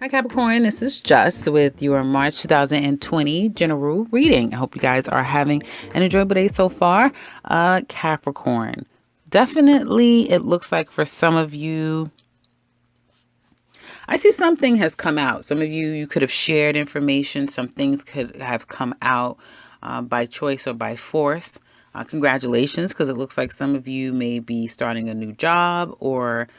Hi Capricorn, this is Just with your March 2020 general reading. I hope you guys are having an enjoyable day so far. Capricorn, definitely it looks like for some of you, I see something has come out. Some of you could have shared information. Some things could have come out by choice or by force. Congratulations, because it looks like some of you may be starting a new job or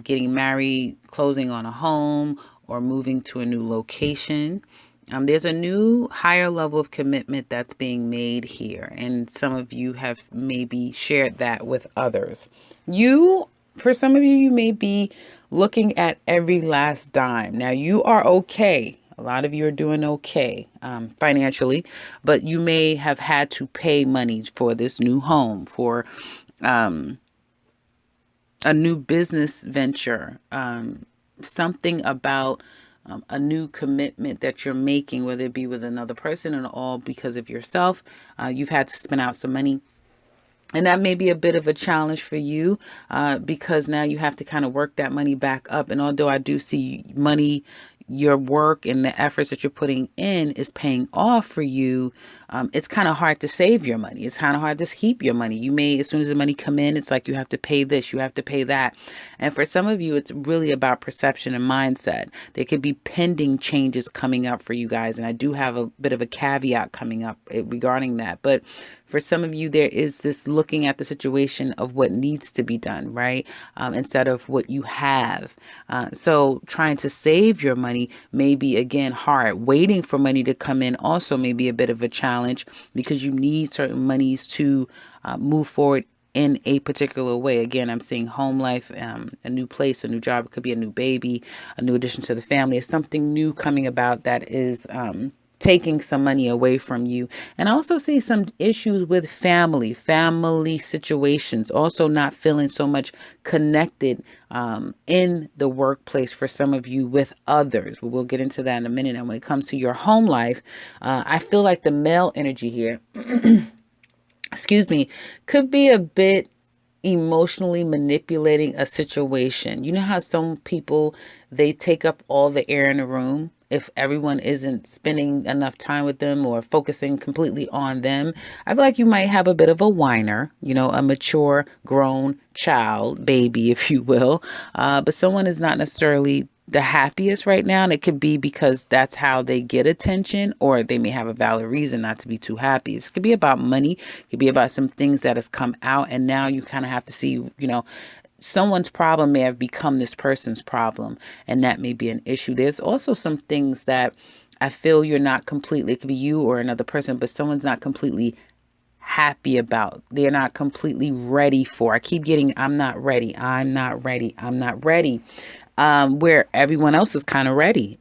getting married, closing on a home, or moving to a new location. There's a new higher level of commitment that's being made here, and some of you have maybe shared that with others. For some of you, you may be looking at every last dime. Now, you are okay. A lot of you are doing okay financially, but you may have had to pay money for this new home, for a new business venture, something about a new commitment that you're making, whether it be with another person and all because of yourself. You've had to spend out some money. And that may be a bit of a challenge for you because now you have to kind of work that money back up. And although I do see money, your work and the efforts that you're putting in is paying off for you, it's kind of hard to save your money. It's kind of hard to keep your money. You may, as soon as the money come in, it's like you have to pay this, you have to pay that. And for some of you, it's really about perception and mindset. There could be pending changes coming up for you guys. And I do have a bit of a caveat coming up regarding that. But for some of you, there is this looking at the situation of what needs to be done, right? Instead of what you have. So trying to save your money may be, again, hard. Waiting for money to come in also may be a bit of a challenge because you need certain monies to move forward in a particular way. Again, I'm seeing home life, a new place, a new job. It could be a new baby, a new addition to the family. It's something new coming about that is taking some money away from you. And I also see some issues with family situations, also not feeling so much connected in the workplace for some of you with others. We'll get into that in a minute. And when it comes to your home life, I feel like the male energy here, excuse me, could be a bit emotionally manipulating a situation. You know how some people, they take up all the air in the room if everyone isn't spending enough time with them or focusing completely on them. I feel like you might have a bit of a whiner, a mature, grown child, baby, if you will. But someone is not necessarily the happiest right now. And it could be because that's how they get attention, or they may have a valid reason not to be too happy. It could be about money. It could be about some things that has come out. And now you kind of have to see, someone's problem may have become this person's problem, and that may be an issue. There's also some things that I feel you're not completely, it could be you or another person, but someone's not completely happy about. They're not completely ready for. I keep getting, I'm not ready. I'm not ready. I'm not ready. Where everyone else is kind of ready.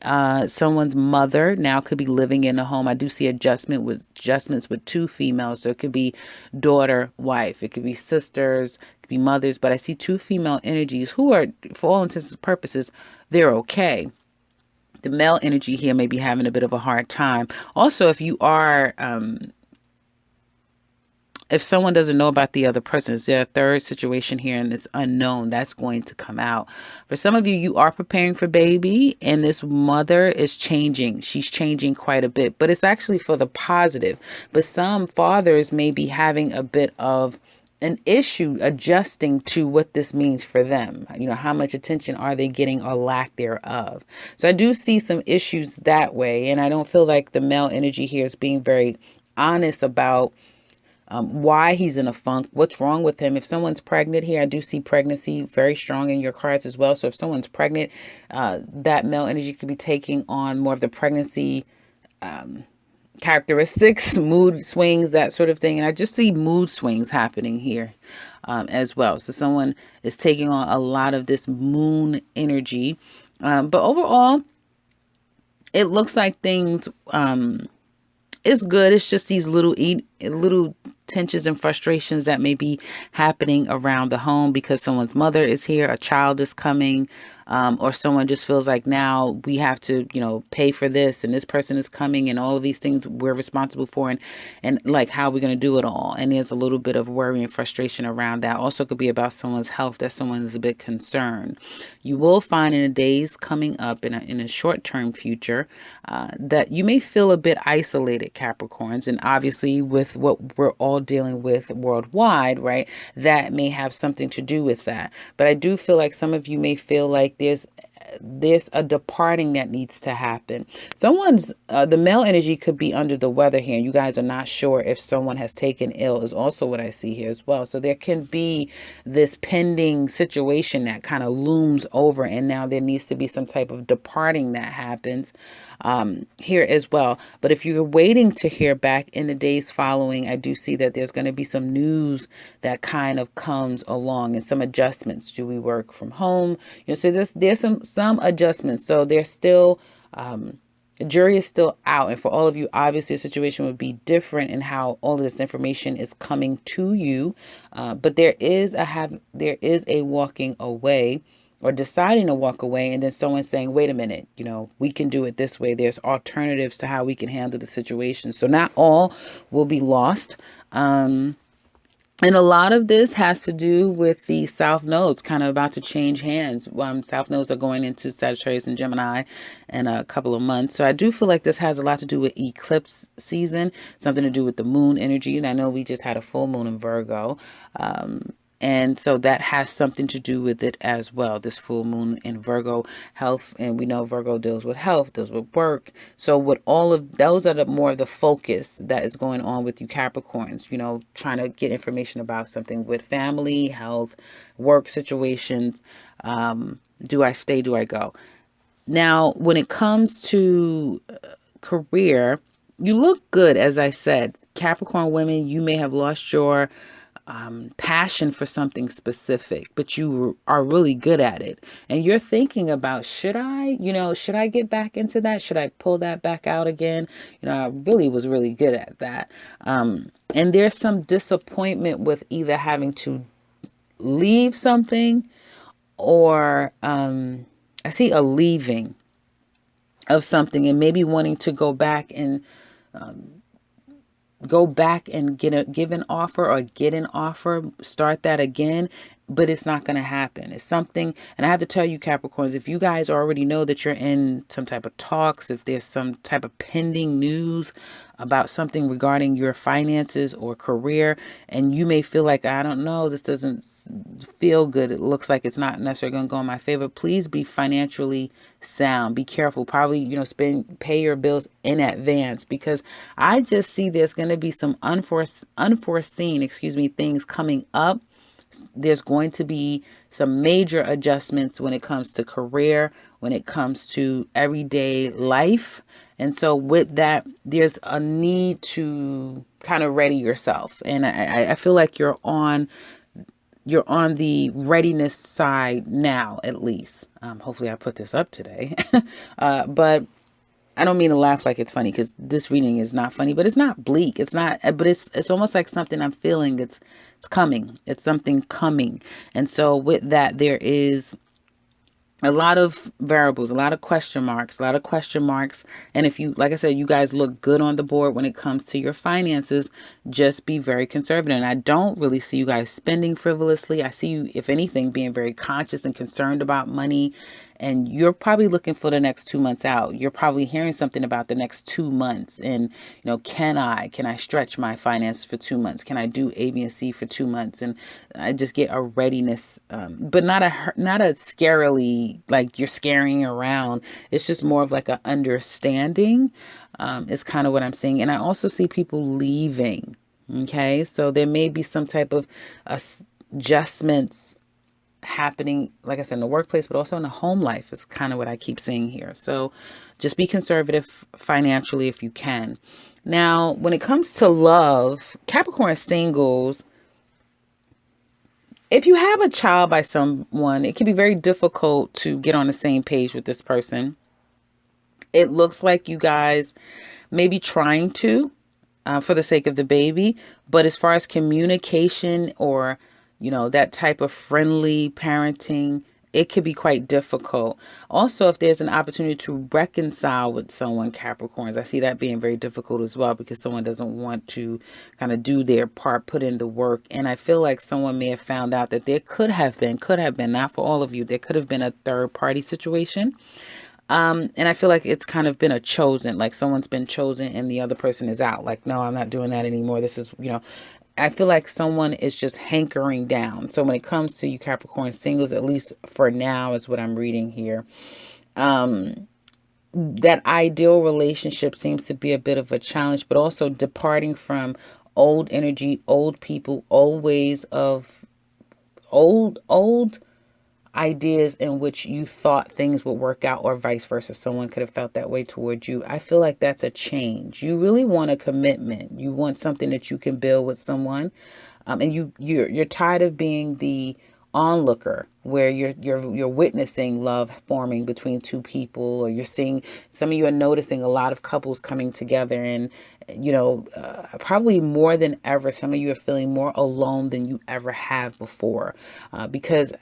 Someone's mother now could be living in a home. I do see adjustments with two females. So it could be daughter, wife. It could be sisters, it could be mothers. But I see two female energies who are, for all intents and purposes, they're okay. The male energy here may be having a bit of a hard time. Also, if you are, if someone doesn't know about the other person, is there a third situation here and it's unknown, that's going to come out. For some of you, you are preparing for baby, and this mother is changing. She's changing quite a bit, but it's actually for the positive. But some fathers may be having a bit of an issue adjusting to what this means for them. How much attention are they getting or lack thereof? So I do see some issues that way. And I don't feel like the male energy here is being very honest about why he's in a funk, what's wrong with him. If someone's pregnant here, I do see pregnancy very strong in your cards as well. So if someone's pregnant, that male energy could be taking on more of the pregnancy characteristics, mood swings, that sort of thing. And I just see mood swings happening here as well. So someone is taking on a lot of this moon energy. But overall, it looks like things... it's good. It's just these little tensions and frustrations that may be happening around the home because someone's mother is here, a child is coming, or someone just feels like now we have to, pay for this and this person is coming and all of these things we're responsible for, and like how we're going to do it all. And there's a little bit of worry and frustration around that. Also could be about someone's health, that someone is a bit concerned. You will find in the days coming up in a short-term future that you may feel a bit isolated, Capricorns. And obviously with what we're all dealing with worldwide, right, that may have something to do with that. But I do feel like some of you may feel like there's a departing that needs to happen. The male energy could be under the weather here. You guys are not sure if someone has taken ill is also what I see here as well. So there can be this pending situation that kind of looms over, and now there needs to be some type of departing that happens here as well. But if you're waiting to hear back in the days following, I do see that there's going to be some news that kind of comes along and some adjustments. Do we work from home? So there's some adjustments. So there's still the jury is still out. And for all of you, obviously, a situation would be different in how all of this information is coming to you. But there is a walking away, or deciding to walk away, and then someone saying, wait a minute, we can do it this way. There's alternatives to how we can handle the situation. So not all will be lost. And a lot of this has to do with the South Nodes kind of about to change hands. South Nodes are going into Sagittarius and Gemini in a couple of months. So I do feel like this has a lot to do with eclipse season, something to do with the moon energy. And I know we just had a full moon in Virgo. And so that has something to do with it as well. This full moon in Virgo, health. And we know Virgo deals with health, deals with work. So with all of those are more of the focus that is going on with you Capricorns, trying to get information about something with family, health, work situations. Do I stay? Do I go? Now, when it comes to career, you look good. As I said, Capricorn women, you may have lost your passion for something specific, but you are really good at it. And you're thinking about, should I get back into that? Should I pull that back out again? I really was really good at that. And there's some disappointment with either having to leave something or I see a leaving of something and maybe wanting to go back and give an offer or get an offer, start that again, but it's not going to happen. It's something, and I have to tell you Capricorns, if you guys already know that you're in some type of talks, if there's some type of pending news about something regarding your finances or career, and you may feel like, I don't know, this doesn't feel good, it looks like it's not necessarily going to go in my favor, please be financially sound. Be careful. Probably, pay your bills in advance, because I just see there's going to be some unforeseen, things coming up. There's going to be some major adjustments when it comes to career, when it comes to everyday life. And so with that, there's a need to kind of ready yourself. And I feel like you're on the readiness side now, at least. Hopefully I put this up today. But I don't mean to laugh like it's funny, because this reading is not funny, but it's not bleak. It's not, but it's almost like something I'm feeling. It's coming. It's something coming. And so with that, there is a lot of variables, a lot of question marks. And if you, like I said, you guys look good on the board when it comes to your finances, just be very conservative. And I don't really see you guys spending frivolously. I see you, if anything, being very conscious and concerned about money. And you're probably looking for the next 2 months out. You're probably hearing something about the next 2 months. And, can I stretch my finances for 2 months? Can I do A, B, and C for 2 months? And I just get a readiness, but not a scarily, like you're scaring around. It's just more of like an understanding, is kind of what I'm seeing. And I also see people leaving. Okay. So there may be some type of adjustments happening, like I said, in the workplace, but also in the home life is kind of what I keep seeing here. So just be conservative financially if you can. Now, when it comes to love, Capricorn singles, if you have a child by someone, it can be very difficult to get on the same page with this person. It looks like you guys may be trying to, for the sake of the baby. But as far as communication or, that type of friendly parenting, it could be quite difficult. Also, if there's an opportunity to reconcile with someone, Capricorns, I see that being very difficult as well, because someone doesn't want to kind of do their part, put in the work. And I feel like someone may have found out that there could have been, not for all of you, there could have been a third party situation. And I feel like it's kind of been like someone's been chosen and the other person is out. Like, no, I'm not doing that anymore. This is, I feel like someone is just hankering down. So when it comes to you Capricorn singles, at least for now is what I'm reading here. That ideal relationship seems to be a bit of a challenge, but also departing from old energy, old people, old ways of old ideas in which you thought things would work out, or vice versa. Someone could have felt that way towards you. I feel like that's a change. You really want a commitment. You want something that you can build with someone. And you're tired of being the onlooker where you're witnessing love forming between two people, or you're seeing, some of you are noticing a lot of couples coming together, and probably more than ever, some of you are feeling more alone than you ever have before, because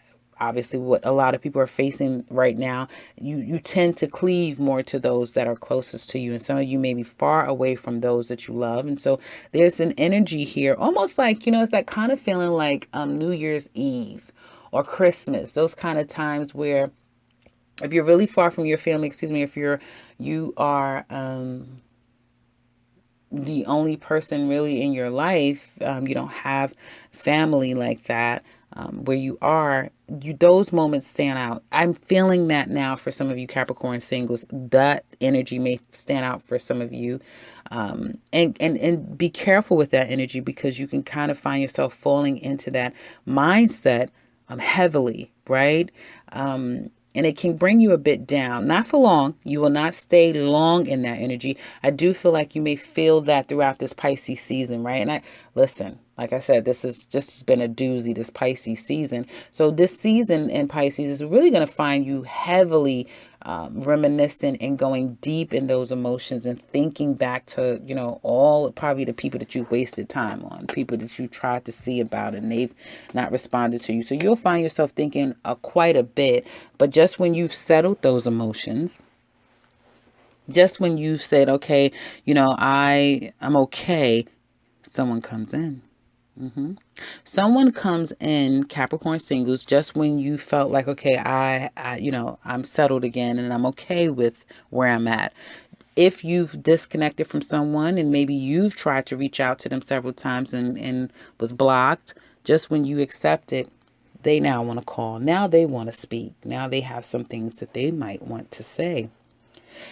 obviously what a lot of people are facing right now, you tend to cleave more to those that are closest to you, and some of you may be far away from those that you love. And so there's an energy here, almost like, it's that kind of feeling like New Year's Eve or Christmas, those kind of times where if you're really far from your family, if you are the only person really in your life, you don't have family like that, where you are, those moments stand out. I'm feeling that now for some of you Capricorn singles. That energy may stand out for some of you, and be careful with that energy, because you can kind of find yourself falling into that mindset heavily, right? And it can bring you a bit down. Not for long. You will not stay long in that energy. I do feel like you may feel that throughout this Pisces season, right? And listen, like I said, this has just been a doozy, this Pisces season. So this season in Pisces is really going to find you heavily reminiscent and going deep in those emotions, and thinking back to, all probably the people that you wasted time on, people that you tried to see about and they've not responded to you. So you'll find yourself thinking quite a bit, but just when you've settled those emotions, just when you've said, okay, I'm okay, someone comes in. Someone comes in, Capricorn singles, just when you felt like, okay, I'm settled again and I'm okay with where I'm at. If you've disconnected from someone and maybe you've tried to reach out to them several times and was blocked, just when you accept it, they now want to call. Now they want to speak. Now they have some things that they might want to say.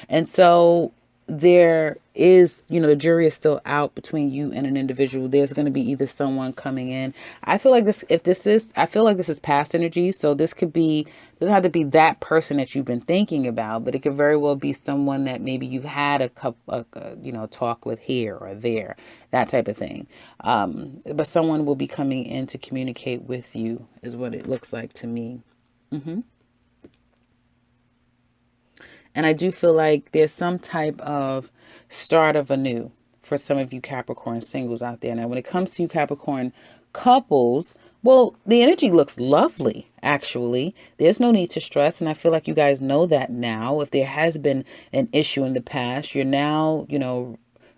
And so there is, the jury is still out between you and an individual. There's going to be either someone coming in. I feel like I feel like this is past energy. So this doesn't have to be that person that you've been thinking about, but it could very well be someone that maybe you've had a talk with here or there, that type of thing. But someone will be coming in to communicate with you is what it looks like to me. And I do feel like there's some type of start of anew for some of you Capricorn singles out there. Now, when it comes to you Capricorn couples, well, the energy looks lovely, actually. There's no need to stress. And I feel like you guys know that now. If there has been an issue in the past, you're now,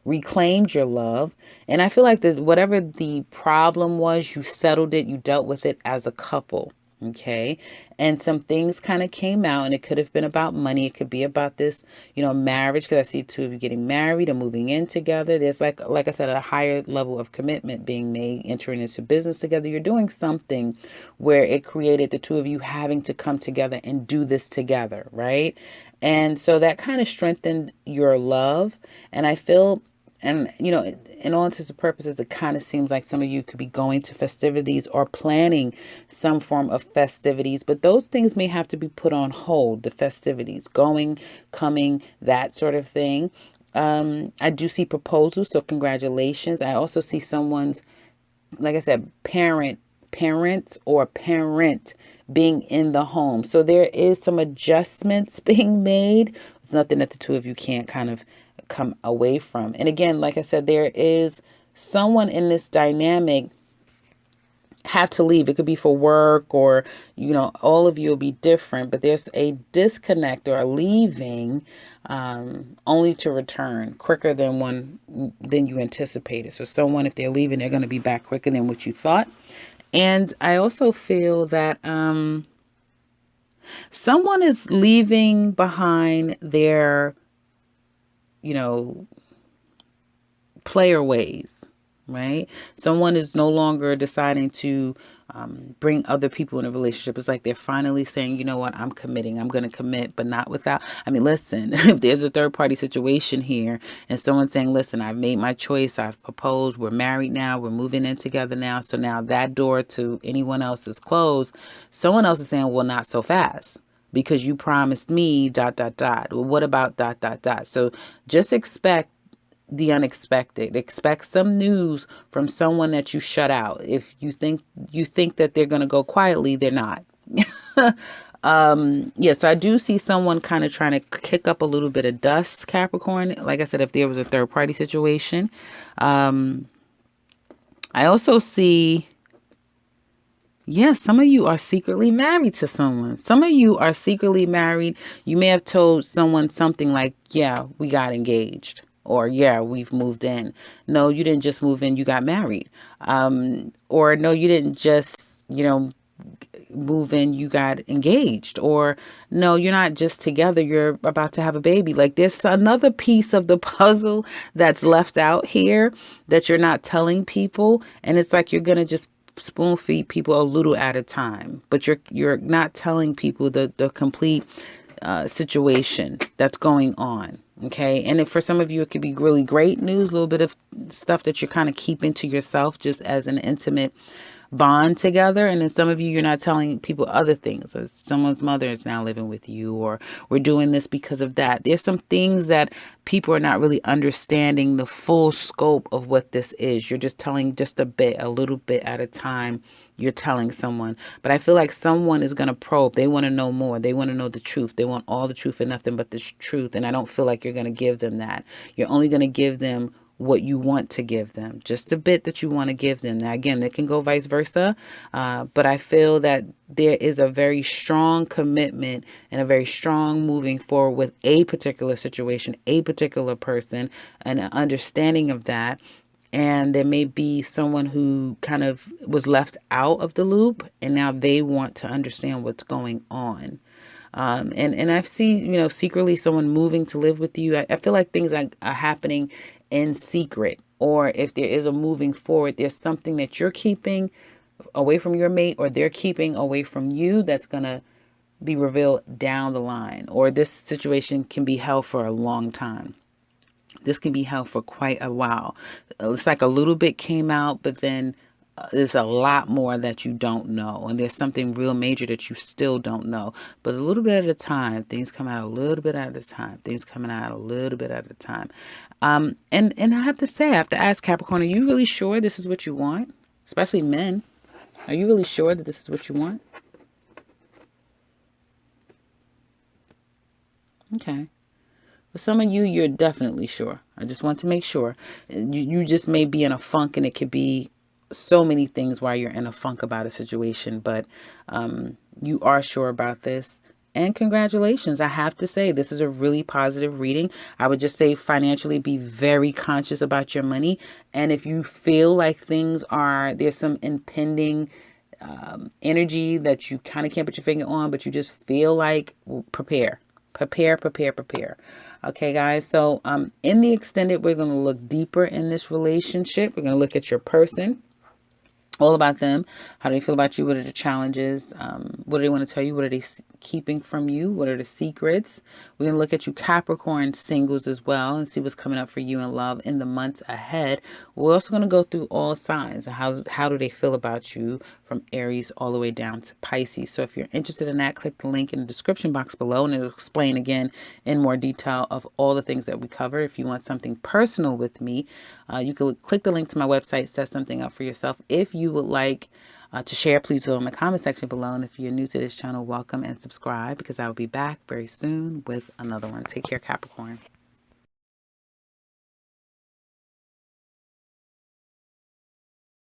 reclaimed your love. And I feel like that whatever the problem was, you settled it, you dealt with it as a couple. Okay. And some things kind of came out, and it could have been about money. It could be about this, marriage, because I see two of you getting married or moving in together. There's like I said, a higher level of commitment being made, entering into business together. You're doing something where it created the two of you having to come together and do this together. Right. And so that kind of strengthened your love. And I feel, and, in all intents and purposes, it kind of seems like some of you could be going to festivities or planning some form of festivities, but those things may have to be put on hold. The festivities, going, coming, that sort of thing. I do see proposals, so congratulations. I also see someone's, like I said, parents or parent being in the home. So there is some adjustments being made. It's nothing that the two of you can't kind of come away from. And again, like I said, there is someone in this dynamic have to leave. It could be for work, or, all of you will be different, but there's a disconnect or a leaving, only to return quicker than you anticipated. So someone, if they're leaving, they're going to be back quicker than what you thought. And I also feel that, someone is leaving behind their, player ways, right? Someone is no longer deciding to bring other people in a relationship. It's like they're finally saying, you know what, I'm committing. I'm going to commit, but not without. I mean, listen, if there's a third party situation here and someone's saying, listen, I've made my choice. I've proposed. We're married now. We're moving in together now. So now that door to anyone else is closed. Someone else is saying, well, not so fast, because you promised me ... Well, what about ... So just expect the unexpected. Expect some news from someone that you shut out. If you think that they're going to go quietly, they're not. So I do see someone kind of trying to kick up a little bit of dust, Capricorn. Like I said, if there was a third party situation. I also see, some of you are secretly married to someone. Some of you are secretly married. You may have told someone something like, yeah, we got engaged. Or, yeah, we've moved in. No, you didn't just move in, you got married. Or, no, you didn't just, move in, you got engaged. Or, no, you're not just together, you're about to have a baby. Like, there's another piece of the puzzle that's left out here that you're not telling people. And it's like you're going to just spoon feed people a little at a time. But you're not telling people the complete situation that's going on. Okay. And if for some of you, it could be really great news, a little bit of stuff that you're kind of keeping to yourself just as an intimate bond together. And then some of you, you're not telling people other things. As someone's mother is now living with you, or we're doing this because of that. There's some things that people are not really understanding the full scope of what this is. You're just telling just a little bit at a time. You're telling someone, but I feel like someone is going to probe. They want to know more. They want to know the truth. They want all the truth and nothing but the truth. And I don't feel like you're going to give them that. You're only going to give them what you want to give them, just a bit that you want to give them. Now, again, it can go vice versa. But I feel that there is a very strong commitment and a very strong moving forward with a particular situation, a particular person, and an understanding of that. And there may be someone who kind of was left out of the loop, and now they want to understand what's going on. And I've seen, secretly someone moving to live with you. I feel like things are happening in secret, or if there is a moving forward, there's something that you're keeping away from your mate, or they're keeping away from you, that's going to be revealed down the line. Or this situation can be held for a long time. This can be held for quite a while. It's like a little bit came out, but then there's a lot more that you don't know. And there's something real major that you still don't know. But a little bit at a time, things come out a little bit at a time. Things coming out a little bit at a time. And I have to ask Capricorn, are you really sure this is what you want? Especially men. Are you really sure that this is what you want? Okay. For some of you, you're definitely sure. I just want to make sure. You just may be in a funk, and it could be so many things why you're in a funk about a situation, but you are sure about this. And congratulations. I have to say, this is a really positive reading. I would just say financially, be very conscious about your money. And if you feel like there's some impending energy that you kind of can't put your finger on, but you just feel like, prepare. Okay, guys. So in the extended, we're going to look deeper in this relationship. We're going to look at your person, all about them. How do they feel about you? What are the challenges? What do they want to tell you? What are they keeping from you? What are the secrets? We're going to look at you Capricorn singles as well, and see what's coming up for you in love in the months ahead. We're also going to go through all signs. How do they feel about you, from Aries all the way down to Pisces. So if you're interested in that, click the link in the description box below, and it'll explain again in more detail of all the things that we cover. If you want something personal with me, you can click the link to my website, set something up for yourself. If you would like to share, please do in the comment section below. And if you're new to this channel, welcome and subscribe, because I will be back very soon with another one. Take care, Capricorn.